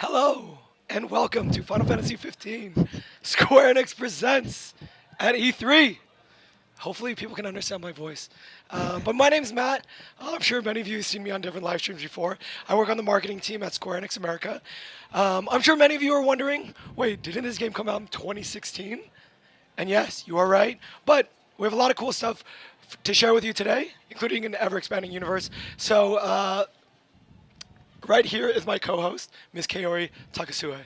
Hello, and welcome to Final Fantasy 15. Square Enix presents at E3. Hopefully, people can understand my voice. But my name's Matt. I'm sure many of you have seen me on different live streams before. I work on the marketing team at Square Enix America. I'm sure many of you are wondering, wait, didn't this game come out in 2016? And yes, you are right. But we have a lot of cool stuff to share with you today, including an ever-expanding universe. So right here is my co-host, Ms. Kaori Takasue.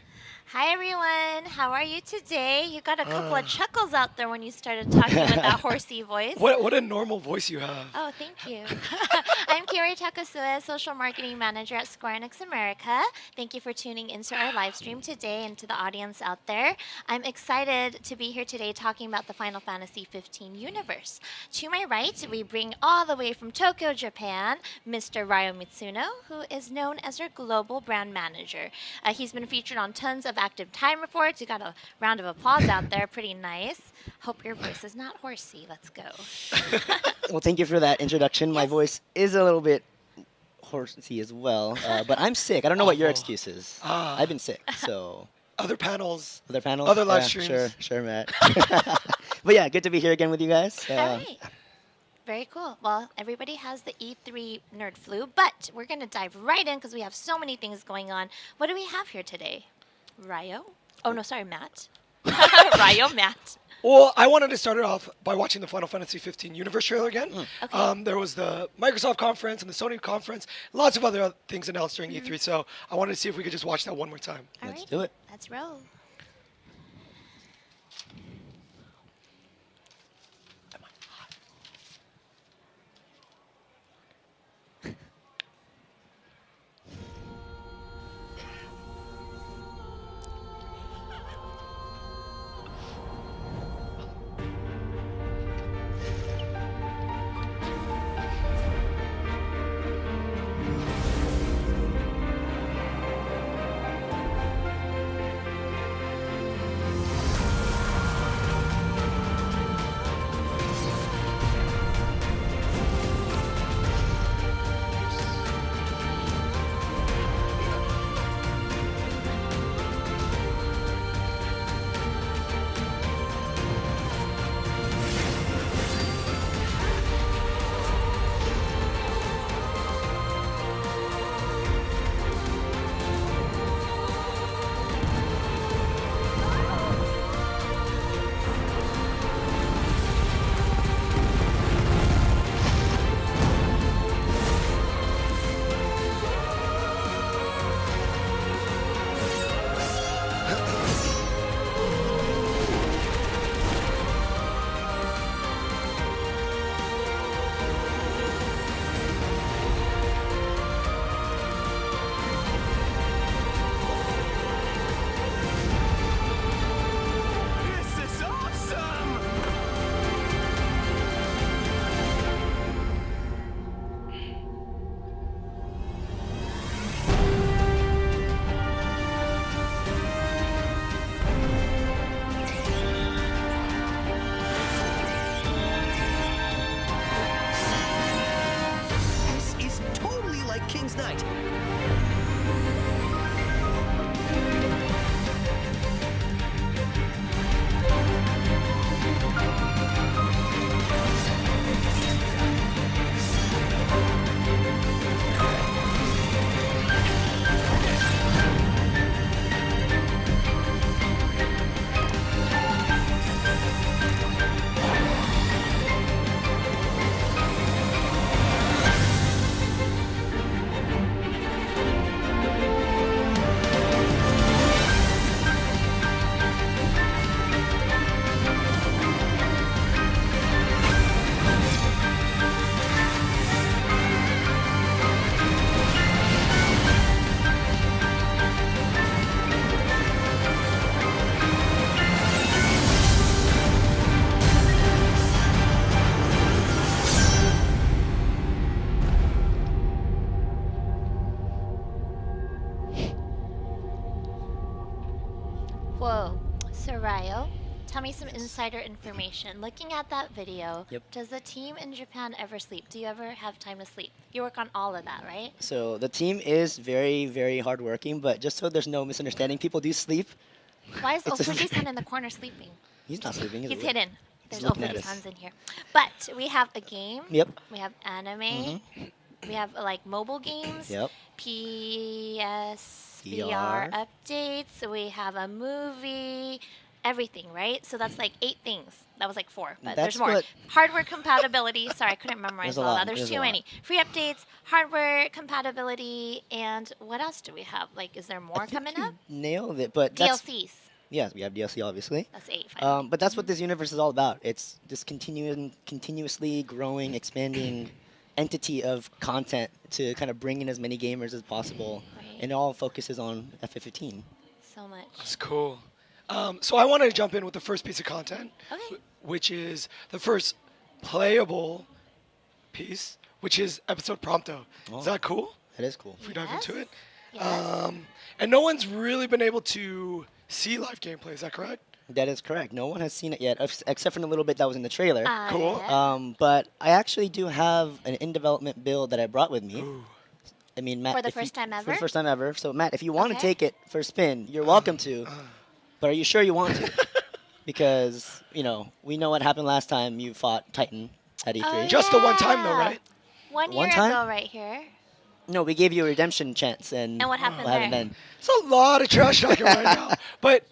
Hi everyone, how are you today? You got a couple of chuckles out there when you started talking with that horsey voice. What a normal voice you have. Oh, thank you. I'm Kiri Takasue, Social Marketing Manager at Square Enix America. Thank you for tuning into our live stream today and to the audience out there. I'm excited to be here today talking about the Final Fantasy 15 universe. To my right, we bring all the way from Tokyo, Japan, Mr. Ryo Mitsuno, who is known as our Global Brand Manager. He's been featured on tons of active time reports. You got a round of applause out there. Pretty nice. Hope your voice is not horsey. Let's go. Well, thank you for that introduction. My Yes. voice is a little bit horsey as well, but I'm sick. I don't know what your Oh. excuse is. Ah. I've been sick, so Other panels. other panels, Other live Yeah, streams. Sure, Matt. But yeah, good to be here again with you guys. All right. Very cool. Well, everybody has the E3 nerd flu, but we're going to dive right in because we have so many things going on. What do we have here today? Ryo? Oh, no, sorry, Matt. Ryo, Matt. Well, I wanted to start it off by watching the Final Fantasy 15 universe trailer again. Okay. There was the Microsoft conference and the Sony conference, lots of other things announced during E3. So I wanted to see if we could just watch that one more time. All Let's right. do it. Let's roll. This is awesome! This is totally like King's Knight. Whoa. So, Ryo, Tell me some insider information. Looking at that video, Yep. does the team in Japan ever sleep? Do you ever have time to sleep? You work on all of that, right? So the team is very, very hardworking, but just so there's no misunderstanding, people do sleep. Why is It's a- Ofuji-san in the corner sleeping? He's not sleeping. He's awake. hidden. There's looking at us. Ofuji-san's in here. But we have a game. Yep. We have anime. We have like mobile games. Yep. PSVR updates. We have a movie. Everything, right? So that's like 8 things. That was like 4, but That's there's more. what- Hardware compatibility. Sorry, I couldn't memorize There's a all lot. that. There's There's a too lot. many. Free updates, hardware compatibility, and what else do we have? Like, is there I more think coming you up? Nailed it, but that's DLCs. yes, we have DLC obviously. That's 8. Finally. But that's what this universe is all about. It's this continuously growing, expanding entity of content to kind of bring in as many gamers as possible, Right. and it all focuses on FF15. So much. That's cool. So I wanted to jump in with the first piece of content, Okay. which is the first playable piece, which is episode Prompto. Oh. Is that cool? That is cool. If we dive into it. Yes. And no one's really been able to see live gameplay. Is that correct? That is correct. No one has seen it yet, except for the little bit that was in the trailer. Cool. Yeah. But I actually do have an in-development build that I brought with me. Ooh. I mean, Matt, For the if you- first time For ever? the first time ever. So, Matt, if you want to Okay. take it for a spin, you're welcome to. But are you sure you want to? Because, we know what happened last time you fought Titan at E3. Oh, Just the one time though, Yeah. right? One One year time? ago, right here. No, we gave you a redemption chance, and And what happened haven't there? been. It's a lot of trash talking right now. But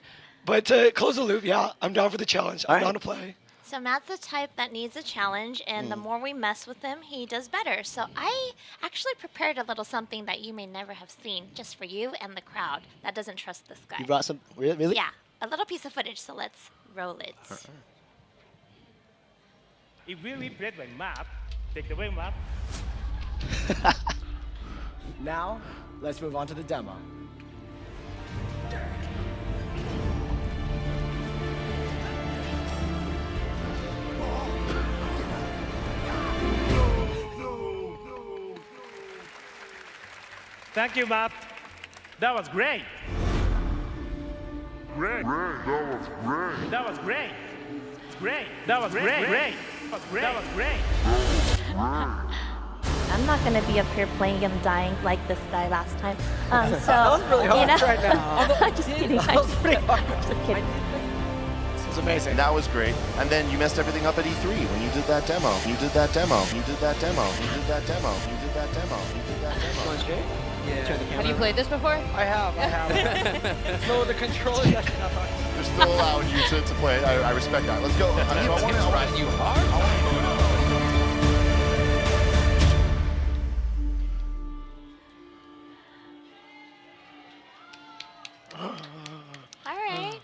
to close the loop, yeah, I'm down for the challenge. I'm Alright. down to play. So Matt's the type that needs a challenge, and the more we mess with him, he does better. So I actually prepared a little something that you may never have seen, just for you and the crowd that doesn't trust this guy. You brought some. Really? Yeah, a little piece of footage. So let's roll it. If we replay by map, take the way map. Now, let's move on to the demo. Thank you, map. That was great. Great. That was great. Great. That was great. Great. That was great. I'm not gonna be up here playing and dying like this guy last time. So That was really hard right now. I'm just kidding. That was pretty hard. Just kidding. This was amazing. That was great. And then you messed everything up at E3 when you did that demo. You did that demo. You did that demo. You did that demo. You did that demo. You did that demo. Going straight? Yeah. Have you played this before? I have. So the controllers actually not talking. They're still allowing you to play it. I respect that. Let's go. So I want to you hard. All right.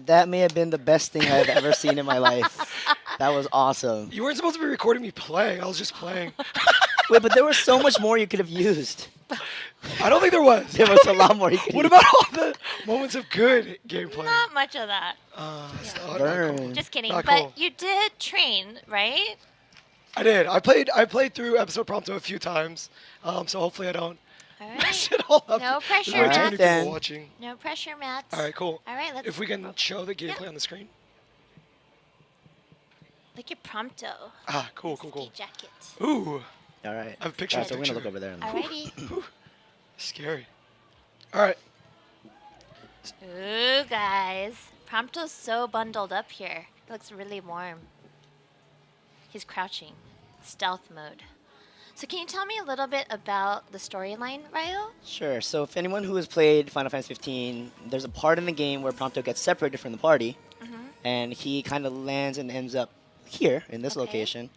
That may have been the best thing I've ever seen in my life. That was awesome. You weren't supposed to be recording me playing. I was just playing. Wait, but there was so much more you could have used. I don't think there was. There was a lot more you could What have about all the moments of good gameplay? Not much of that. It's not cool. Burn. Just kidding. Not But cool. you did train, right? I did. I played through episode Prompto a few times. So hopefully I don't All mess right. it all up. No There's pressure, way too Matt. many Then. people watching. No pressure, Matt. All right, cool. All right, let's If we can show the gameplay on the screen. look at Prompto. Ah, cool, cool, cool. Ski jacket. Ooh, All right. I have a picture. So we're going to look over there. Alrighty. Scary. All right. Ooh, guys. Prompto's so bundled up here. It looks really warm. He's crouching. Stealth mode. So can you tell me a little bit about the storyline, Ryo? Sure. So if anyone who has played Final Fantasy 15, there's a part in the game where Prompto gets separated from the party, and he kind of lands and ends up here in this Okay. location,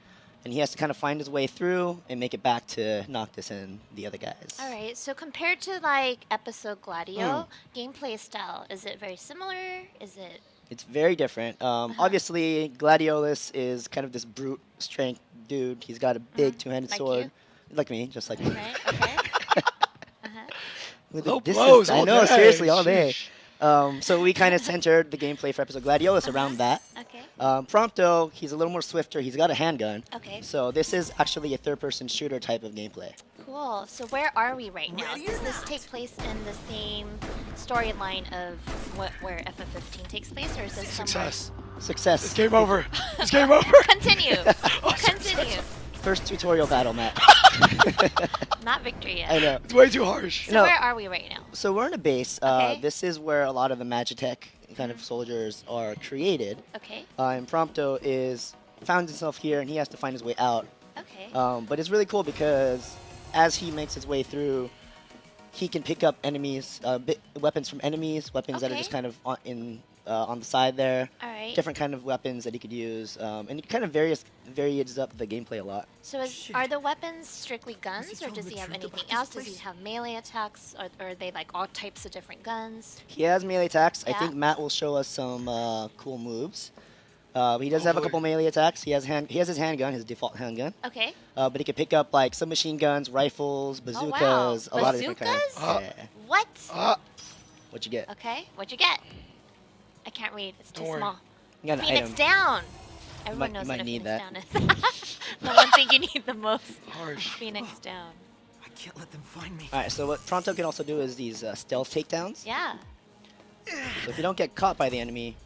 and he has to kind of find his way through and make it back to Noctis and the other guys. All right. So compared to like episode Gladio, gameplay style, is it very similar? Is it? It's very different. Obviously, Gladiolus is kind of this brute strength dude. He's got a big two-handed Like sword, you? like me, just like me. Right. Okay. Look at Low this blows I all know, day. seriously, all day. Sheesh. So we kind of centered the gameplay for episode Gladiolus around that. Okay. Prompto, he's a little more swifter. He's got a handgun. Okay. So this is actually a third-person shooter type of gameplay. Cool. So where are we right now? Ready or Does this not? take place in the same storyline of where FF15 takes place, or is this somewhere? Success. It's Success. game over. It's game over. Continue. Oh, Continue. First tutorial battle, Matt. Not victory yet. I know. It's way too harsh. So No. where are we right now? So we're in a base. Okay. This is where a lot of the Magitech kind of soldiers are created. Okay. And Prompto is found himself here, and he has to find his way out. Okay. But it's really cool because as he makes his way through, he can pick up enemies, weapons from enemies, weapons that are Okay. just kind of on the side there. All right. Different kind of weapons that he could use, and it kind of varies up the gameplay a lot. So are the weapons strictly guns, he or tell does the he have truth anything about this else? Does he place? have melee attacks, or are they like all types of different guns? He has melee attacks. I Yeah. think Matt will show us some cool moves. He does have a Hopefully. couple melee attacks. He has his handgun, his default handgun. Okay. But he can pick up like submachine guns, rifles, bazookas, a lot of different kinds. Bazookas? Yeah. What? What you get? Okay. What'd you get? I can't read. It's too Don't worry. small. You got an Phoenix item. down. Everyone might- knows you what might a need Phoenix down is. The one thing you need the most. Harsh. Phoenix down. I can't let them find me. All right. So what Pronto can also do is these stealth takedowns. Yeah. So if you don't get caught by the enemy,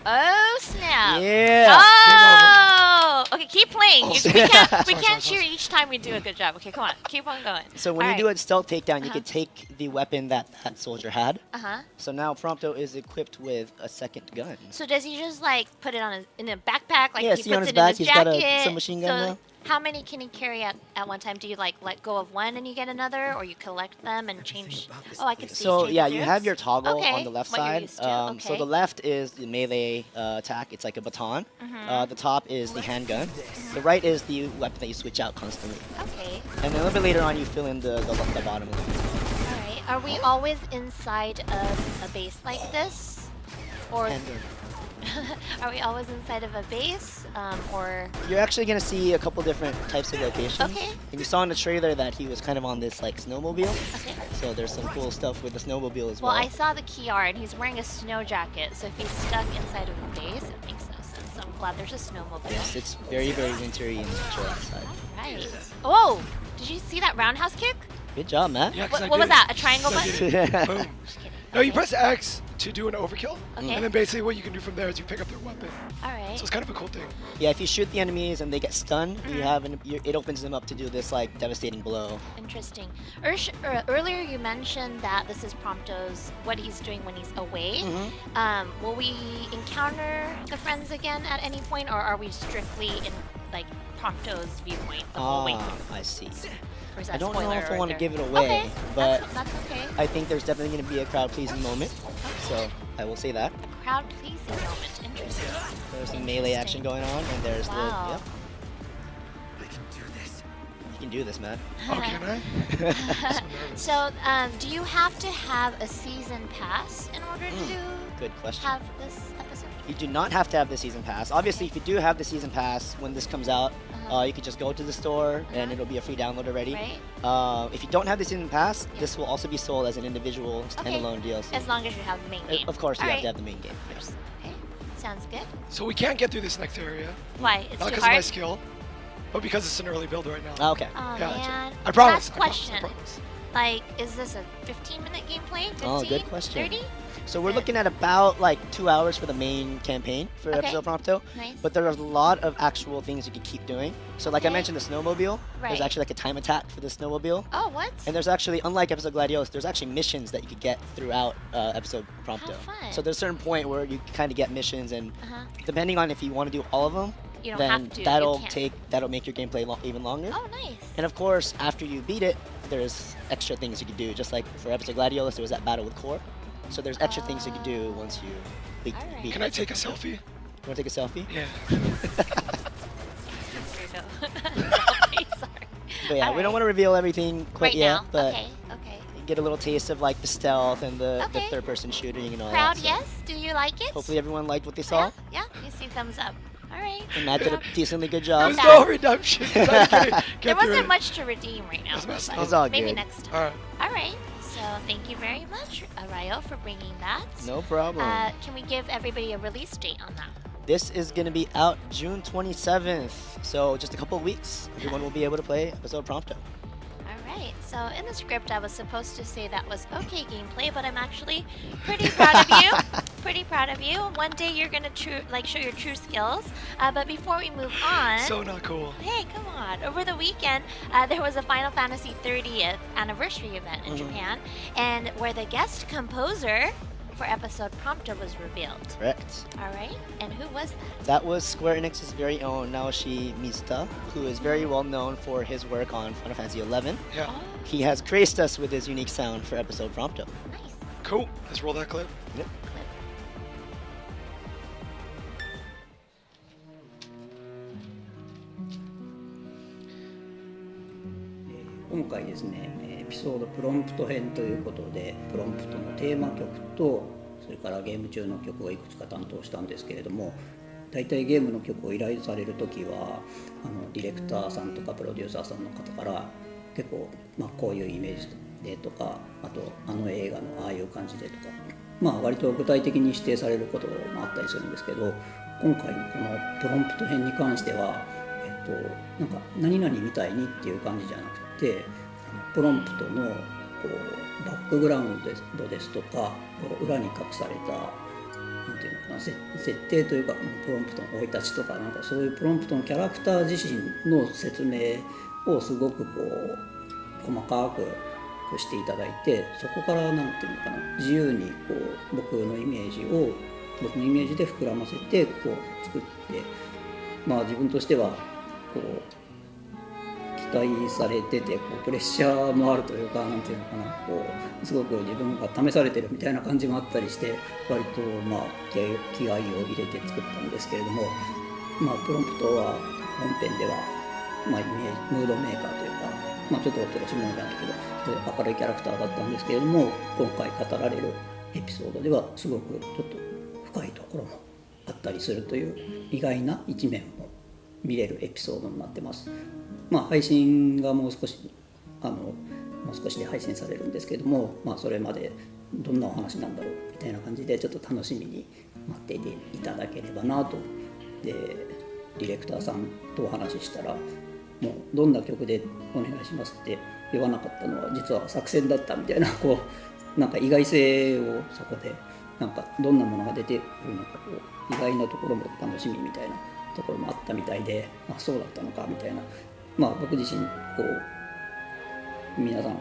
Oh snap. yeah. Oh. Okay, keep playing. Oh, We can't, we Sorry, can't sorry, cheer each time we do a good job. Okay, come on. Keep on going. So when you do a stealth takedown, you Uh-huh. can take the weapon that that soldier had. Uh-huh. So now Prompto is equipped with a second gun. So does he just like put it on in a backpack? Like Yeah, he see puts on his it back, in his he's jacket? got a submachine gun so now? how many can he carry at one time? Do you like let go of one and you get another, or you collect them and change? about this Oh, I can place. see. So change yeah, you have groups. your toggle Okay, on the left what you're side. used to, So okay. the left is the melee attack. It's like a baton. Mm-hmm. The top is the handgun. The right is the weapon that you switch out constantly. Okay. And then a little bit later on, you fill in the bottom one. All right. Are we always inside of a base like this, or Handgun. are we always inside of a base, or? You're actually gonna see a couple different types of locations. Okay. And you saw in the trailer that he was kind of on this like snowmobile. Okay. So there's some cool stuff with the snowmobile as well. Well, I saw the key art, and he's wearing a snow jacket. So if he's stuck inside of a base, it makes no sense. So I'm glad there's a snowmobile. Yes, it's very wintry and chill outside. Right. Oh, did you see that roundhouse kick? Good job, Matt. Yeah, 'cause I What did was it. that? A triangle I did button? it. Boom. Just kidding. No, you Okay. press X to do an overkill, Okay. and then basically what you can do from there is you pick up their weapon. All right. So it's kind of a cool thing. Yeah, if you shoot the enemies and they get stunned, Mm-hmm. you have it opens them up to do this like devastating blow. Interesting. Earlier you mentioned that this is Prompto's what he's doing when he's away. Will we encounter the friends again at any point, or are we strictly in like Prompto's viewpoint the whole way through? I see. Or is I that don't know spoiler if I right want to there? give it away, Okay, but that's okay. I think there's definitely going to be a crowd-pleasing moment. So I will say that. A crowd pleasing moment. Interesting. There's some melee action going on, and there's Wow. the. Yep, I can do this. you can do this, man. Oh, can I? So, do you have to have a season pass in order to Good question. have this episode? You do not have to have the season pass. Obviously, if you do have the season pass when this comes out, Uh-huh. you could just go to the store and Uh-huh. it'll be a free download already. Right? If you don't have the season pass, Yeah. this will also be sold as an individual standalone DLC. As long as you have the main game. Of course, you All have right. to have the main game. Of course. Okay. Sounds good. So we can't get through this next area. Why? It's Not too because of my hard? skill, but because it's an early build right now. Ah, okay. Oh, Yeah, man. I promise. Last I promise, question. I promise. Like, is this a 15-minute gameplay? 15? Oh, good question. 30? So we're Is it- looking at about like 2 hours for the main campaign for Okay. episode Prompto. Nice. But there's a lot of actual things you can keep doing. So like I Okay. mentioned, the snowmobile. Right. There's actually like a time attack for the snowmobile. Oh, what? And there's actually, unlike episode Gladiolus, there's actually missions that you could get throughout episode Prompto. fun. So there's a certain point where you kind of get missions, and Uh-huh. depending on if you want to do all of them, You don't then have to. You that'll can. that'll make your gameplay even longer. Oh, nice. And of course, after you beat it, there's extra things you can do. Just like for episode Gladiolus, there was that battle with Core. So there's extra things you can do once you beat, Alright. beat Can it. I take a selfie? You want to take a selfie? Yeah. No. Okay, sorry. But yeah, we Alright. don't want to reveal everything quite Right yet, now. but Okay, okay. you get a little taste of like the stealth and the Okay. third-person shooting and all Crowd, that. so yes? Do you like it? Hopefully everyone liked what they saw. Yeah? Yeah? You see thumbs up. All right. And Matt did a decently good job. There's bad. no redemption. 'cause I couldn't There get through wasn't it. much to redeem right now. That's messed but up. It's all maybe good. next time. All right. All right. So thank you very much, Rayo, for bringing that. No problem. Can we give everybody a release date on that? This is going to be out June 27th. So just a couple of weeks, everyone will be able to play episode Prompto. All right. So in the script, I was supposed to say that was okay gameplay, but I'm actually pretty proud of you. Pretty proud of you. One day you're gonna show your true skills. But before we move on, So not cool. hey, come on! Over the weekend, there was a Final Fantasy 30th anniversary event in Japan, and where the guest composer for episode Prompto was revealed. Correct. All right. And who was that? That was Square Enix's very own Naoshi Mizuta, who is very well known for his work on Final Fantasy XI. Yeah. Oh, He has graced us with his unique sound for episode Prompto. nice. Cool. Let's roll that clip. Yep.「今回ですねエピソードプロンプト編ということでプロンプトのテーマ曲とそれからゲーム中の曲をいくつか担当したんですけれども、大体ゲームの曲を依頼される時はディレクターさんとかプロデューサーさんの方から結構、こういうイメージでとか、あと映画のああいう感じでとか、割と具体的に指定されることもあったりするんですけど、今回のこのプロンプト編に関しては、なんか何々みたいにっていう感じじゃなくて、プロンプトのバックグラウンドですとか裏に隠されたなんていうのかな、設定というかプロンプトの生い立ちとか、なんかそういうプロンプトのキャラクター自身の説明をすごく細かくしていただいて、そこからなんていうのかな、自由に僕のイメージで膨らませて作って、自分としては期待されててプレッシャーもあるというか、なんていうのかな、すごく自分が試されてるみたいな感じもあったりして、割と気合を入れて作ったんですけれども、プロンプトは本編ではムードメーカーというか、ちょっとおとなしいものじゃないけど明るいキャラクターだったんですけれども、今回語られるエピソードではすごくちょっと深いところもあったりするという意外な一面も見れるエピソードになってます。配信がもう少しで配信されるんですけども、それまでどんなお話なんだろうみたいな感じでちょっと楽しみに待っていていただければなと。でディレクターさんとお話ししたら、もうどんな曲でお願いしますって言わなかったのは実は作戦だったみたいな、なんか意外性をそこでなんかどんなものが出てくるのか意外なところも楽しみみたいなところもあったみたいで、そうだったのかみたいな、僕自身皆さん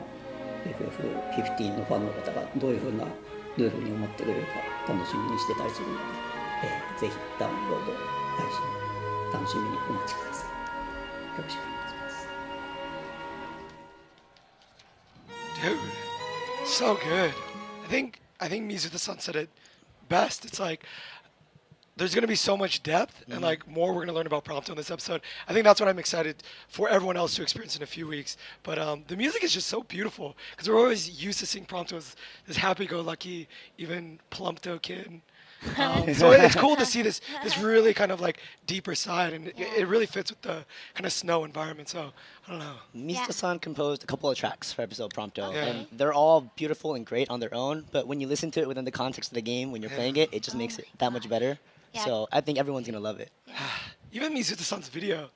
FF15 のファンの方がどういうふうに思ってくれるか楽しみにしてたりするので、ぜひダウンロード配信楽しみにお待ちください。よろしくお願いします。 Dude, so good. I think Mizuta-san said it best. It's like there's going to be so much depth and like more we're going to learn about Prompto in this episode. I think that's what I'm excited for everyone else to experience in a few weeks. But the music is just so beautiful because we're always used to seeing Prompto as this happy-go-lucky, even plumpto kid. So it's cool to see this really kind of like deeper side, and it really fits with the kind of snow environment. So I don't know. Mizuta-san composed a couple of tracks for episode Prompto, Okay. and they're all beautiful and great on their own, but when you listen to it within the context of the game, when you're playing it, it just makes it that much better. Yeah. So I think everyone's going to love it. Even Mizuta-san's video,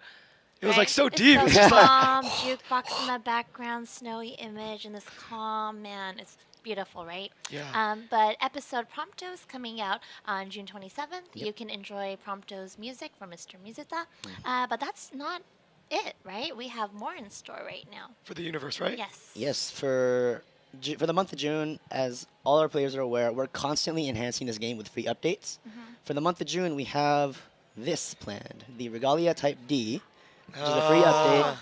it was like Right? so It's deep. So It's just like, calm, jukebox in the background, snowy image, and this calm man. It's beautiful, right? Yeah. But episode Prompto is coming out on June 27th. You can enjoy Prompto's music from Mr. Mizuta. But that's not it, right? We have more in store right now. for the universe, right? Yes. Yes, for the month of June, as all our players are aware, we're constantly enhancing this game with free updates. For the month of June, we have this planned, the Regalia Type D, which is a free update.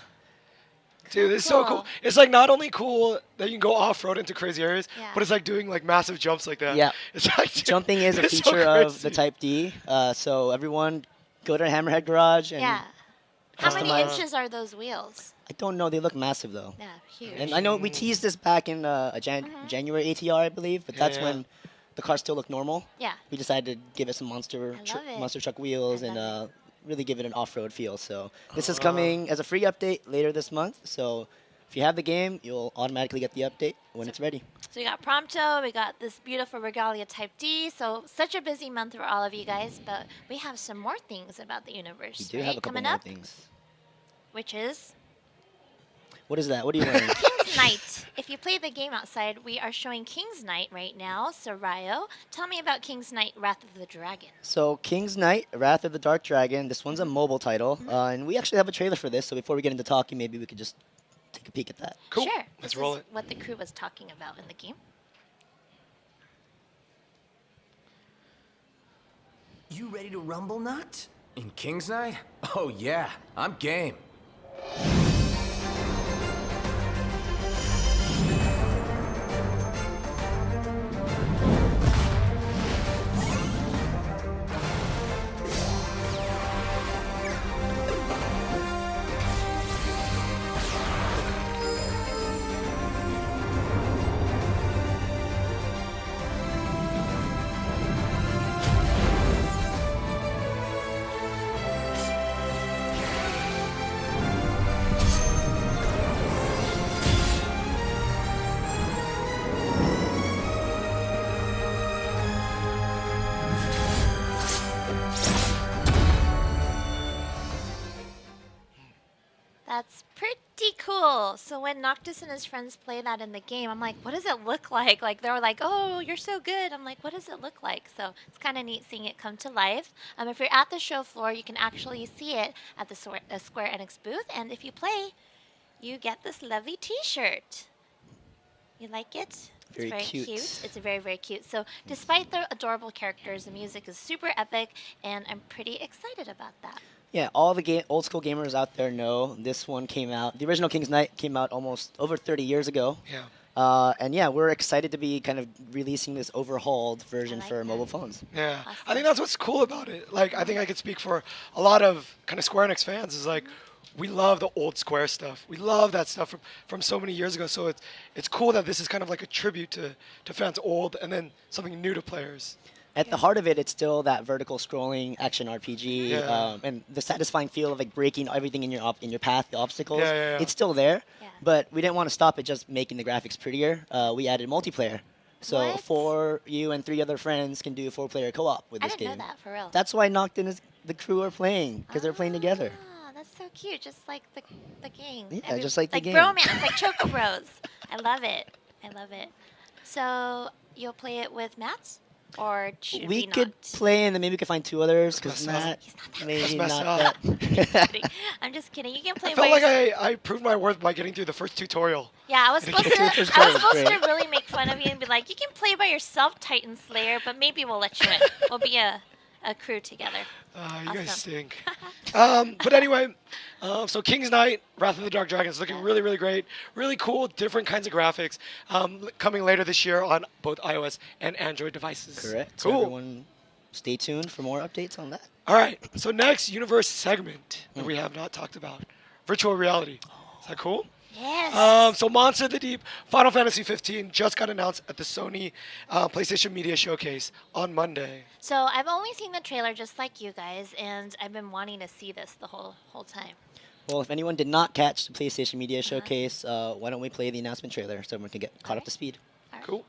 Dude, it's so cool. It's like not only cool that you can go off-road into crazy areas, Yeah. but it's like doing like massive jumps like that. Yeah. It's like, dude, Jumping is a it's so feature of the crazy. Type D, so everyone go to Hammerhead Garage and Yeah. How many customize- inches are those wheels? I don't know, they look massive though. Yeah, huge. And I know we teased this back in January ATR, I believe, but that's Yeah. when the cars still look normal. Yeah. We decided to give it some monster love it. monster truck wheels I and love really give it an off-road feel. So this is coming as a free update later this month. So If you have the game, you'll automatically get the update when it's ready. So we got Prompto, we got this beautiful Regalia Type D. So such a busy month for all of you guys, but we have some more things about the universe. We do right? have a couple Coming more up, things. which is What is that? What are you wearing? King's Knight. If you play the game outside, we are showing King's Knight right now. So Ryo, tell me about King's Knight, Wrath of the Dragon. So King's Knight, Wrath of the Dark Dragon. This one's a mobile title, and we actually have a trailer for this. So before we get into talking, maybe we could just take a peek at that. Cool. Sure. Let's This roll is it. what the crew was talking about in the game. You ready to rumble, Nut? In King's Night? Oh yeah, I'm game. That's pretty cool. So when Noctis and his friends play that in the game, I'm like, what does it look like? Like they were like, oh, you're so good. I'm like, what does it look like? So it's kind of neat seeing it come to life. If you're at the show floor, you can actually see it at the Square Enix booth. And if you play, you get this lovely T-shirt. You like it? Very It's very cute. It's very, very cute. So despite the adorable characters, the music is super epic, and I'm pretty excited about that. Yeah, all the old school gamers out there know this one came out. The original King's Knight came out almost over 30 years ago. Yeah. And yeah, we're excited to be kind of releasing this overhauled version like for that. mobile phones. Yeah, I Awesome. think that's what's cool about it. Like, I think I could speak for a lot of kind of Square Enix fans. Is like, we love the old Square stuff. We love that stuff from so many years ago. So it's cool that this is kind of like a tribute to fans old and then something new to players. At the heart of it, it's still that vertical scrolling action RPG, Yeah. and the satisfying feel of like breaking everything in your path, the obstacles. Yeah, yeah, yeah. It's still there, Yeah. but we didn't want to stop at just making the graphics prettier. We added multiplayer, so What? 4 you and 3 other friends can do 4-player co-op with I this didn't game. know that, for real. That's why Noctin is the crew are playing because they're playing together. Ah, that's so cute, just like the game. Yeah, just like the game. Bromance, like Choco Bros. I love it. I love it. So you'll play it with Matt, or should we We could not? play and then maybe we could find 2 others because Messed up. Matt He's not that maybe That's not messed that. kidding. I'm just kidding. You can play I by felt like yourself. I proved my worth by getting through the first tutorial. Yeah, I was supposed to. Your first I was goal is supposed to great. really make fun of you and be like, you can play by yourself, Titan Slayer, but maybe we'll let you in. We'll be a crew together. You guys Awesome. stink. But anyway, so King's Knight, Wrath of the Dark Dragon is looking really, really great. Really cool, different kinds of graphics. Coming later this year on both iOS and Android devices. Correct. So Cool. everyone stay tuned for more updates on that. All right. So next universe segment that we have not talked about, virtual reality. Is that cool? Yes. So Monster of the Deep, Final Fantasy 15 just got announced at the Sony PlayStation Media Showcase on Monday. So I've only seen the trailer, just like you guys, and I've been wanting to see this the whole time. Well, if anyone did not catch the PlayStation Media Showcase, why don't we play the announcement trailer so everyone can get caught up to speed? Cool.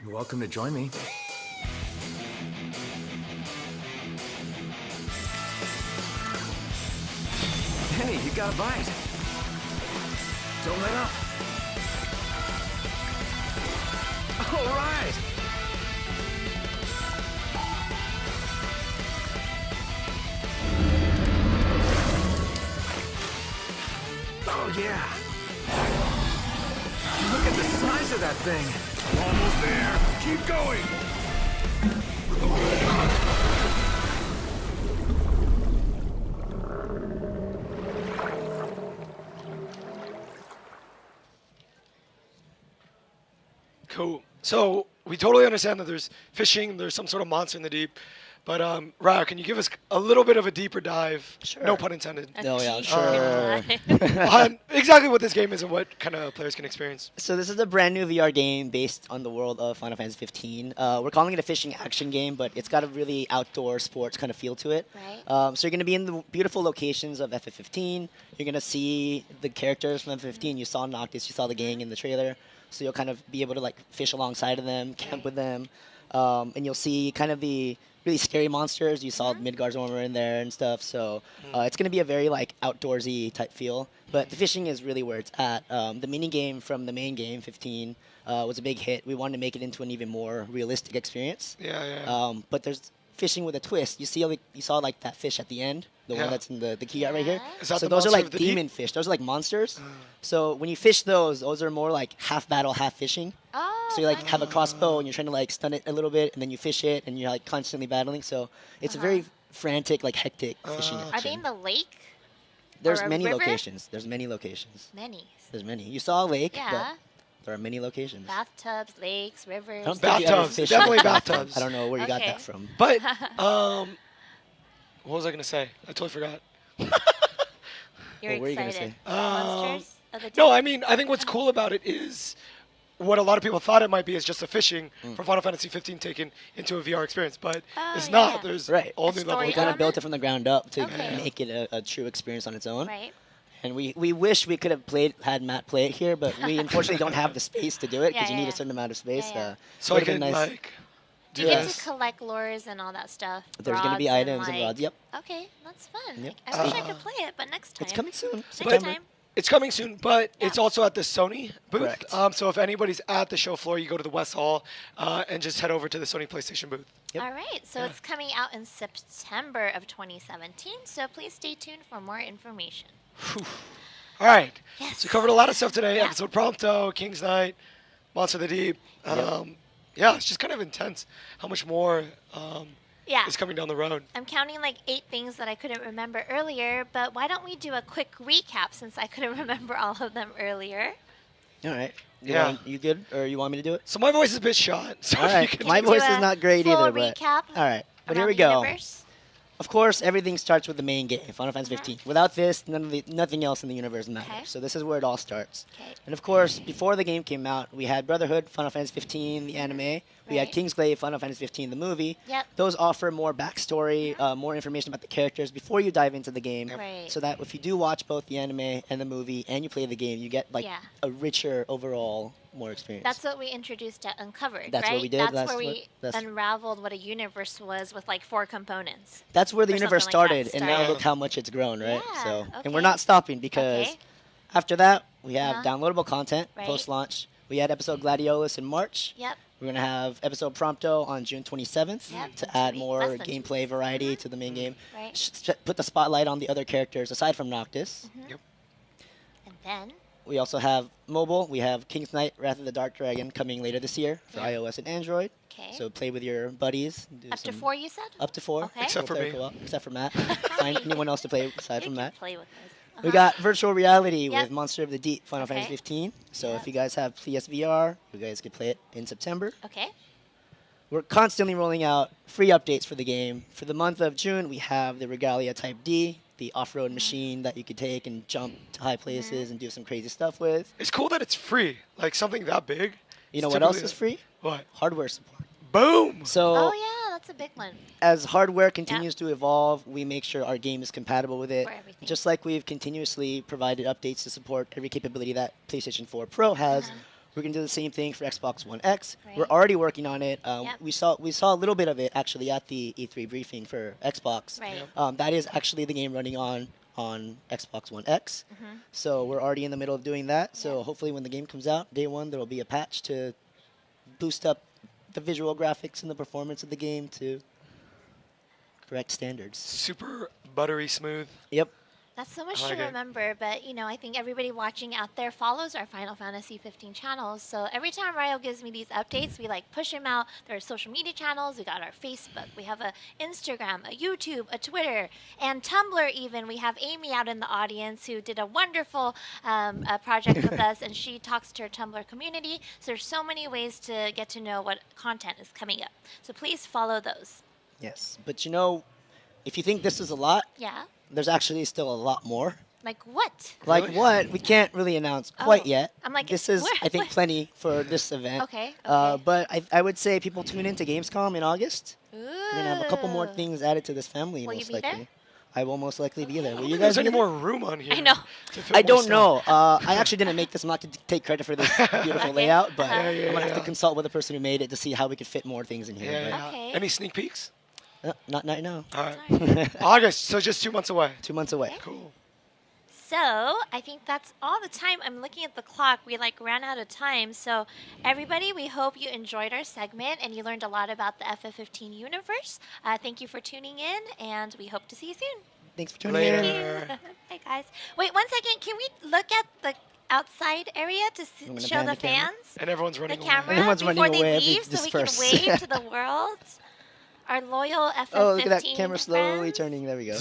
You're welcome to join me. Hey, you got a bite. Don't let up. All right. Oh, yeah. Look at the size of that thing. Almost there. Keep going. Cool. So we totally understand that there's fishing, there's some sort of monster in the deep, But Rao, can you give us a little bit of a deeper dive? Sure. No pun intended. No, yeah, deep sure. dive. On exactly what this game is and what kind of players can experience. So this is a brand new VR game based on the world of Final Fantasy 15. We're calling it a fishing action game, but it's got a really outdoor sports kind of feel to it. Right. So you're going to be in the beautiful locations of FF15. You're going to see the characters from FF15. You saw Noctis, you saw the gang in the trailer. So you'll kind of be able to like fish alongside of them, camp with them, and you'll see kind of the really scary monsters. You saw Midgard's armor in there and stuff. So it's going to be a very like outdoorsy type feel. But the fishing is really where it's at. The mini game from the main game, 15, was a big hit. We wanted to make it into an even more realistic experience. Yeah. But there's fishing with a twist. You saw like that fish at the end, the Yeah. one that's in the key art right here. Yeah. Is that So the those are monster like of the deep? demon fish. Those are like monsters. So when you fish those are more like half battle, half fishing. Oh, So you like fun. have a crossbow and you're trying to like stun it a little bit, and then you fish it, and you're like constantly battling. So it's a very frantic, like hectic fishing Are they action. in the lake? There's or a many river? locations. There's many locations. Many. There's many. You saw a lake, Yeah. but there are many locations. Bathtubs, lakes, rivers. I don't think you ever Bathtubs, fished definitely in- bathtubs. I don't know where you got Okay. that from. But what was I gonna say? I totally forgot. You're What were you gonna excited. say? Monsters of the deep. No, I mean I think what's cool about it is what a lot of people thought it might be is just a fishing from Final Fantasy 15 taken into a VR experience, but Oh, it's not. yeah. There's Right. all A new story levels. We kind of element? built it from the ground up to Okay. make it a true experience on its own. Right. And we wish we could have had Matt play it here, but we unfortunately don't have the space to do it because Yeah, you need yeah. a certain amount of space. Yeah, yeah. So I would've been can nice. like do You get this. to collect lures and all that stuff. There's going to be rods items and like- rods. Yep. Okay, that's fun. Yep. I wish I could play it, but next time. It's coming soon. Next September. time. It's coming soon, but it's Yeah. also at the Sony booth. Correct. So if anybody's at the show floor, you go to the West Hall and just head over to the Sony PlayStation booth. Yep. All right, so it's coming out in September of 2017, so please stay tuned for more information. All right. Yes. So we covered a lot of stuff today. Yeah. Episode Prompto, King's Knight, Monster of the Deep. Yeah, it's just kind of intense how much more Yeah. is coming down the road. I'm counting like 8 things that I couldn't remember earlier, but why don't we do a quick recap since I couldn't remember all of them earlier? All right. Yeah. You good? Or you want me to do it? So my voice is a bit shot. So All if you right. can My Do voice a is not great full either. But recap all right. But here around we the go. universe? Of course, everything starts with the main game, Final Fantasy 15. Without this, nothing else in the universe matters. Okay. So this is where it all starts. Okay. And of course, before the game came out, we had Brotherhood, Final Fantasy 15, the anime. We had Right. Kingsglaive, Final Fantasy 15, the movie. Yep. Those offer more backstory, more information about the characters before you dive into the game. Right. So that if you do watch both the anime and the movie, and you play the game, you get like Yeah. a richer overall, more experience. That's what we introduced at Uncovered, That's right? what we did. That's That's where what- we that's- unraveled what a universe was with like 4 components. That's where the or universe something like that started, and now started. look how much it's grown, right? Yeah, So, and we're okay. not stopping because Okay. after that we have Uh-huh. downloadable content Right. post-launch. We had episode Gladiolus in March. Yep. We're gonna have episode Prompto on June 27th Yep, to in 2 add weeks, more less than 2 gameplay variety to the main game. Right. Put the spotlight on the other characters aside from Noctis. And then We also have mobile. We have King's Knight, Wrath of the Dark Dragon coming later this year for Yeah. iOS and Android. Okay. So play with your buddies. Do up to some- 4 you said? Up to 4. Okay. Except We'll for play me. co-op, except for Matt. Find anyone else to play aside You from can Matt. play with us. We Uh-huh. got virtual reality Yep. with Monster of the Deep, Final Okay. Fantasy 15. So Yep. if you guys have PSVR, you guys can play it in September. Okay. We're constantly rolling out free updates for the game. For the month of June, we have the Regalia Type D, the off-road Mm-hmm. machine that you could take and jump to high places and do some crazy stuff with. It's cool that it's free. Like something that big. You know It's what else typically- is free? What? Hardware support. Boom. So Oh yeah, that's a big one. as hardware continues to evolve, we make sure our game is compatible with it. For everything. Just like we've continuously provided updates to support every capability that PlayStation 4 Pro has, we're going to do the same thing for Xbox One X. We're Right. already working on it. Yep. We saw a little bit of it actually at the E3 briefing for Xbox. Right. That is actually the game running on Xbox One X. So we're already in the middle of doing that. So Yeah. hopefully when the game comes out, day one, there will be a patch to boost up the visual graphics and the performance of the game to correct standards. Super buttery smooth. Yep. That's so much I like to it. remember, but you know, I think everybody watching out there follows our Final Fantasy 15 channels. So every time Ryo gives me these updates, we like push them out. There are social media channels. We got our Facebook. We have a Instagram, a YouTube, a Twitter, and Tumblr. Even we have Amy out in the audience who did a wonderful project with us, and she talks to her Tumblr community. So there's so many ways to get to know what content is coming up. So please follow those. Yes, but you know, if you think this is a lot, Yeah. there's actually still a lot more. Like what? Like Really? what? We can't really announce quite Oh, yet. I'm like, this is, where- I think, where- plenty for this event. Okay. Okay. But I would say people tune into Gamescom in August. We're gonna have a couple more Ooh. things added to this family. Will you most be there? likely. I will most likely be there. I Will don't you think there's guys any be there? more room on here. I know. to fit I more don't stuff. know. I actually didn't make this. I'm not to take credit for this beautiful Okay. layout, but Uh-huh. Yeah, I'm gonna have to yeah. consult with the person who made it to see how we could fit more things in here. Yeah, but, yeah. Okay. Any sneak peeks? not now. All right. Sorry. August, so just 2 months away. 2 months away. Cool. So I think that's all the time. I'm looking at the clock. We like ran out of time. So everybody, we hope you enjoyed our segment and you learned a lot about the FF15 universe. Thank you for tuning in, and we hope to see you soon. Thanks for tuning Later. in. Bye, guys. Wait 1 second. Can we look at the outside area to I'm gonna show pan the the camera. fans And everyone's the running away. camera Everyone's before running they away as we leave, so we can disperse. wave to the world? Our loyal FF15 Oh, look at that camera slowly friends. turning. There we go.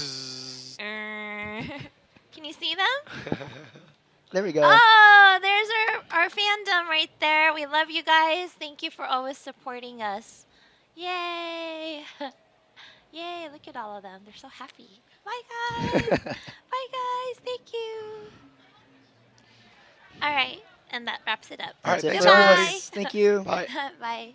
Can you see them? There we go. Oh, there's our fandom right there. We love you guys. Thank you for always supporting us. Yay! Yay, look at all of them. They're so happy. Bye, guys. Bye, guys. Thank you. All right, and that wraps it up. All right, That's it thanks for Goodbye. everybody. us. Thank you. Bye. Bye.